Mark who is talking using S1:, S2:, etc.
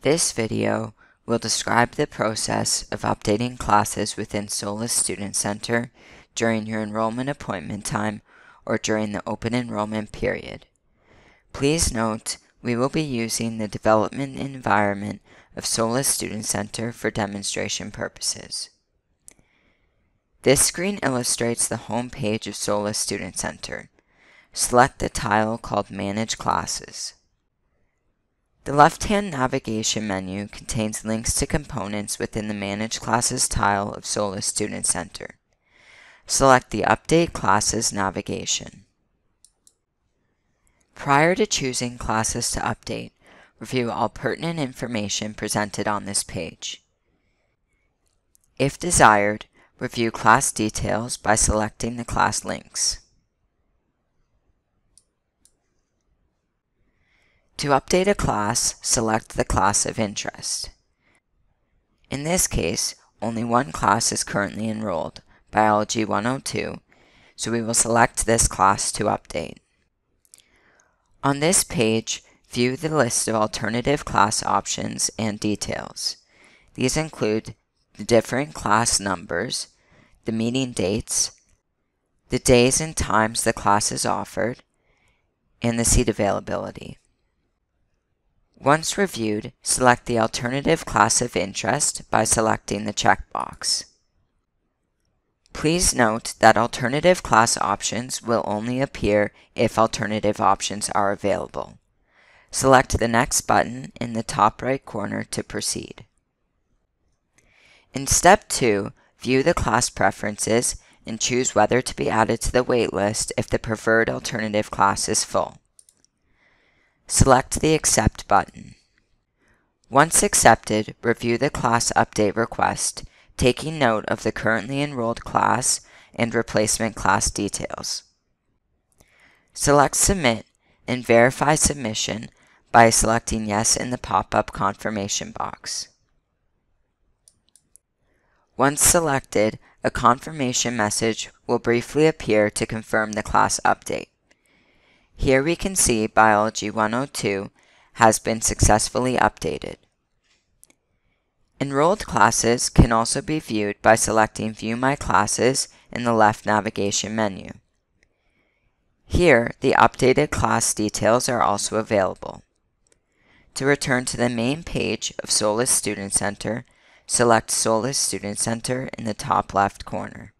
S1: This video will describe the process of updating classes within SOLUS Student Center during your enrollment appointment time or during the open enrollment period. Please note, we will be using the development environment of SOLUS Student Center for demonstration purposes. This screen illustrates the home page of SOLUS Student Center. Select the tile called Manage Classes. The left-hand navigation menu contains links to components within the Manage Classes tile of SOLUS Student Center. Select the Update Classes navigation. Prior to choosing classes to update, review all pertinent information presented on this page. If desired, review class details by selecting the class links. To update a class, select the class of interest. In this case, only one class is currently enrolled, Biology 102, so we will select this class to update. On this page, view the list of alternative class options and details. These include the different class numbers, the meeting dates, the days and times the class is offered, and the seat availability. Once reviewed, select the alternative class of interest by selecting the checkbox. Please note that alternative class options will only appear if alternative options are available. Select the Next button in the top right corner to proceed. In Step 2, view the class preferences and choose whether to be added to the waitlist if the preferred alternative class is full. Select the Accept button. Once accepted, review the class update request, taking note of the currently enrolled class and replacement class details. Select Submit and verify submission by selecting Yes in the pop-up confirmation box. Once selected, a confirmation message will briefly appear to confirm the class update. Here we can see Biology 102 has been successfully updated. Enrolled classes can also be viewed by selecting View My Classes in the left navigation menu. Here, the updated class details are also available. To return to the main page of SOLUS Student Center, select SOLUS Student Center in the top left corner.